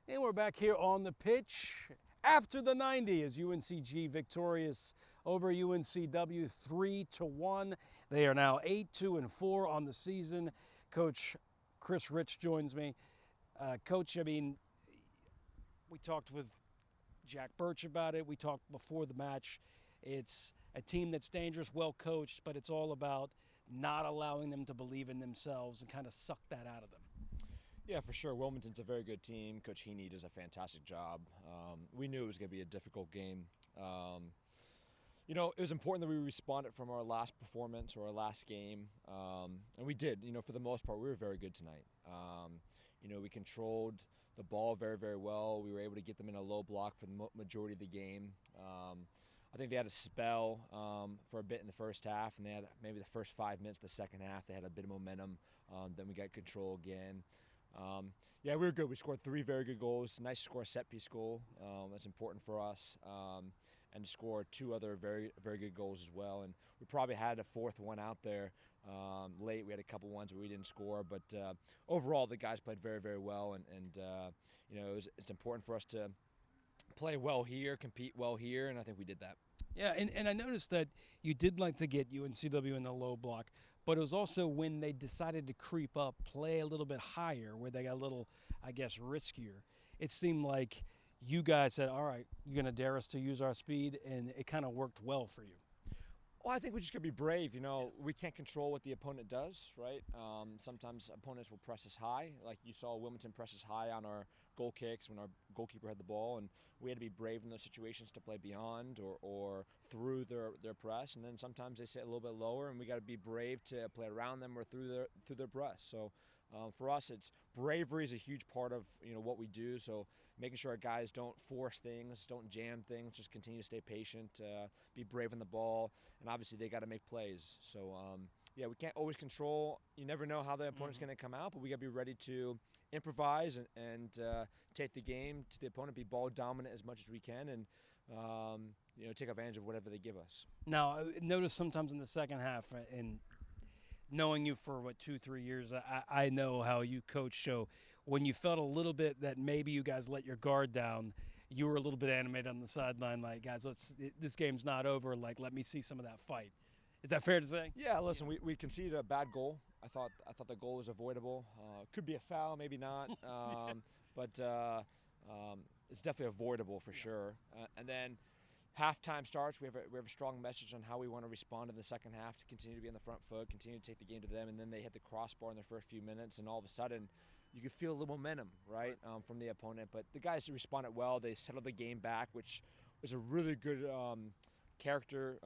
And we're back here on the pitch after the 90 as UNCG victorious over UNCW 3-1. They are now 8-2-4 on the season. Coach Chris Rich joins me. Coach, I mean, we talked with Jack Birch about it. We talked before the match. It's a team that's dangerous, well coached, but it's all about not allowing them to believe in themselves and kind of suck that out of them. Yeah, for sure. Wilmington's a very good team. Coach Heaney does a fantastic job. We knew it was going to be a difficult game. It was important that we responded from our last performance or our last game, and we did. For the most part, we were very good tonight. We controlled the ball very, very well. We were able to get them in a low block for the majority of the game. I think they had a spell for a bit in the first half, and they had maybe the first 5 minutes of the second half. They had a bit of momentum. Then we got control again. We were good. We scored 3 very good goals. Nice to score a set-piece goal. That's important for us. And to score 2 other very, very good goals as well. And we probably had a 4th one out there late. We had a couple ones where we didn't score. But overall, the guys played very, very well. It's important for us to play well here, compete well here, and I think we did that. Yeah, and I noticed that you did like to get UNCW in the low block, but it was also when they decided to creep up, play a little bit higher, where they got a little, I guess, riskier. It seemed like you guys said, all right, you're going to dare us to use our speed, and it kind of worked well for you. Well, I think we just got to be brave. We can't control what the opponent does, right? Sometimes opponents will press us high. Like you saw Wilmington press us high on our goal kicks when our goalkeeper had the ball, and we had to be brave in those situations to play beyond or through their press. And then sometimes they sit a little bit lower, and we got to be brave to play around them or through their press. So for us, it's bravery is a huge part of what we do. So making sure our guys don't force things, don't jam things, just continue to stay patient, be brave on the ball, and obviously they got to make plays. So we can't always control. You never know how the opponent's going to come out, but we got to be ready to improvise and take the game to the opponent, be ball dominant as much as we can, and take advantage of whatever they give us. Now, I noticed sometimes in the second half, and knowing you for 2-3 years, I know how you coach. So when you felt a little bit that maybe you guys let your guard down, you were a little bit animated on the sideline, like, guys, this game's not over. Like, let me see some of that fight. Is that fair to say? Yeah. Listen, we conceded a bad goal. I thought the goal was avoidable. Could be a foul, maybe not. But it's definitely avoidable for sure. And then halftime starts. We have a strong message on how we want to respond in the second half to continue to be on the front foot, continue to take the game to them, and then they hit the crossbar in their first few minutes, and all of a sudden you could feel a little momentum, right, from the opponent. But the guys responded well. They settled the game back, which was a really good character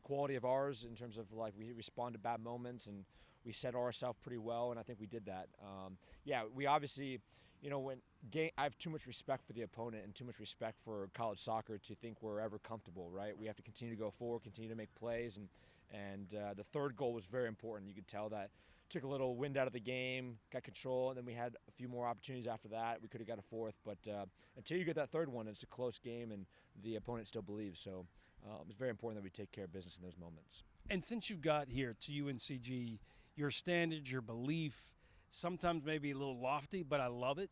quality of ours in terms of, like, we respond to bad moments and we set ourselves pretty well, and I think we did that. We obviously, I have too much respect for the opponent and too much respect for college soccer to think we're ever comfortable, right? We have to continue to go forward, continue to make plays, and the third goal was very important. You could tell that took a little wind out of the game, got control, and then we had a few more opportunities after that. We could have got a fourth, but until you get that third one, it's a close game, and the opponent still believes. So it's very important that we take care of business in those moments. And since you got here to UNCG, your standards, your belief, sometimes maybe a little lofty, but I love it,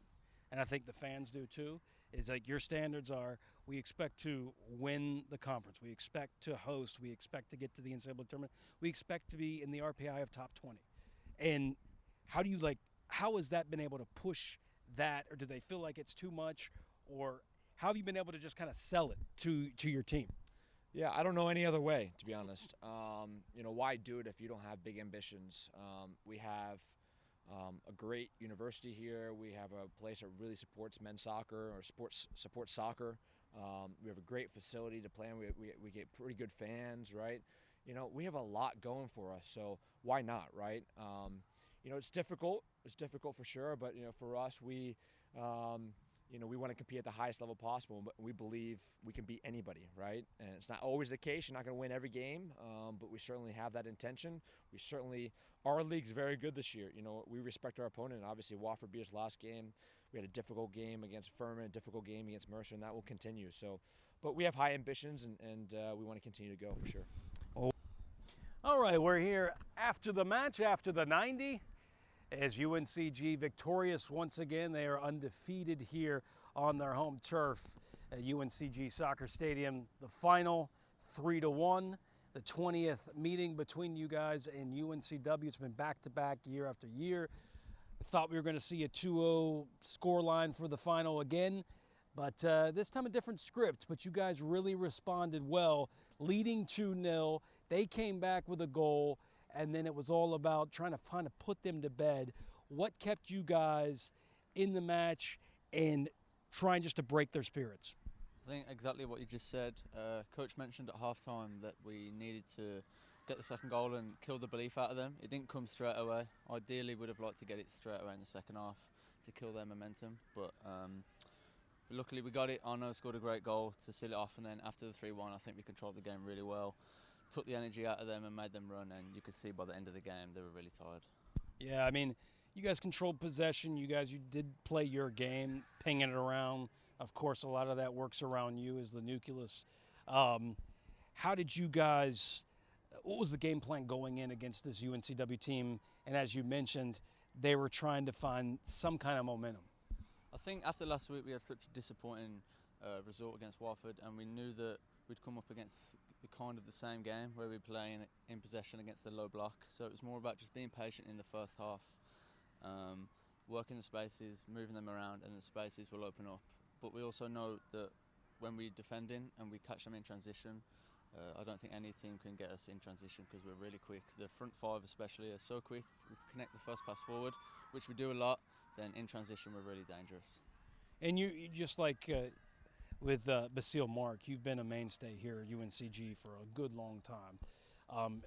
and I think the fans do too, is like your standards are, we expect to win the conference, we expect to host, we expect to get to the NCAA tournament, we expect to be in the RPI of top 20. And how has that been able to push that, or do they feel like it's too much, or how have you been able to just kind of sell it to your team? Yeah, I don't know any other way, to be honest. Why do it if you don't have big ambitions? We have a great university here. We have a place that really supports men's soccer or supports soccer. We have a great facility to play in. We get pretty good fans, right? We have a lot going for us, so why not, right? It's difficult. It's difficult for sure, but for us, we want to compete at the highest level possible, but we believe we can beat anybody, right? And it's not always the case. You're not going to win every game, but we certainly have that intention. Our league's very good this year. We respect our opponent. Obviously, Wofford beat us last game. We had a difficult game against Furman, a difficult game against Mercer, and that will continue. So, but we have high ambitions, and we want to continue to go for sure. All right, we're here after the match, after the 90. as UNCG victorious once again. They are undefeated here on their home turf at UNCG Soccer Stadium. The final 3-1, the 20th meeting between you guys and UNCW. It's been back-to-back year after year. I thought we were going to see a 2-0 scoreline for the final again, but this time a different script. But you guys really responded well, leading 2-0. They came back with a goal, and then it was all about trying to kind of put them to bed. What kept you guys in the match and trying just to break their spirits? I think exactly what you just said. Coach mentioned at halftime that we needed to get the second goal and kill the belief out of them. It didn't come straight away. Ideally, would have liked to get it straight away in the second half to kill their momentum. But luckily, we got it. Arno scored a great goal to seal it off. And then after the 3-1, I think we controlled the game really well. Took the energy out of them and made them run. And you could see by the end of the game, they were really tired. Yeah, I mean, you guys controlled possession. You did play your game, pinging it around. Of course, a lot of that works around you as the nucleus. How did you guys, what was the game plan going in against this UNCW team? And as you mentioned, they were trying to find some kind of momentum. I think after last week, we had such a disappointing result against Watford, and we knew that we'd come up against the same game where we're playing in possession against the low block. So it was more about just being patient in the first half, working the spaces, moving them around, and the spaces will open up. But we also know that when we're defending and we catch them in transition, I don't think any team can get us in transition because we're really quick. The front five especially are so quick. We connect the first pass forward, which we do a lot, then in transition we're really dangerous. And you just like with Basile Mark, you've been a mainstay here at UNCG for a good long time.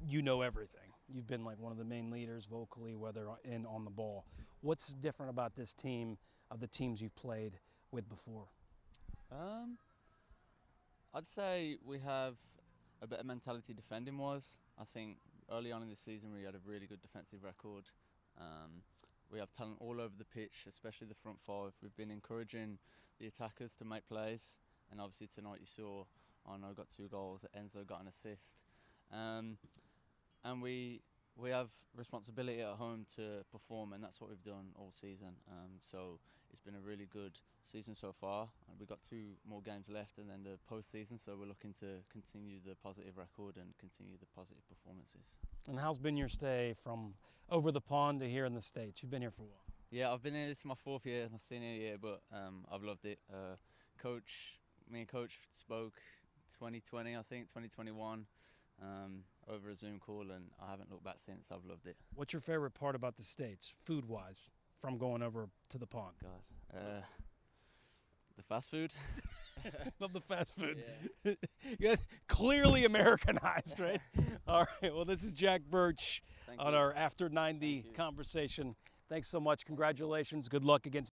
You know everything. You've been like one of the main leaders vocally, whether in on the ball. What's different about this team of the teams you've played with before? I'd say we have a better mentality defending-wise. I think early on in the season we had a really good defensive record. We have talent all over the pitch, especially the front five. We've been encouraging the attackers to make plays, and obviously tonight you saw Arno got 2 goals, Enzo got an assist. And we have responsibility at home to perform, and that's what we've done all season. So it's been a really good season so far. We've got 2 more games left and then the post-season, so we're looking to continue the positive record and continue the positive performances. And how's been your stay from over the pond to here in the States? You've been here for a while. Yeah, I've been here, this is my 4th year, my senior year, but I've loved it. Me and Coach spoke 2020, I think, 2021. Over a Zoom call, and I haven't looked back since. I've loved it. What's your favorite part about the States, food-wise, from going over to the pond? God, the fast food. Love the fast food. Yeah. Yeah, clearly Americanized, right? All right, well, this is Jack Birch on our After 90 conversation. Thanks so much. Congratulations. Good luck against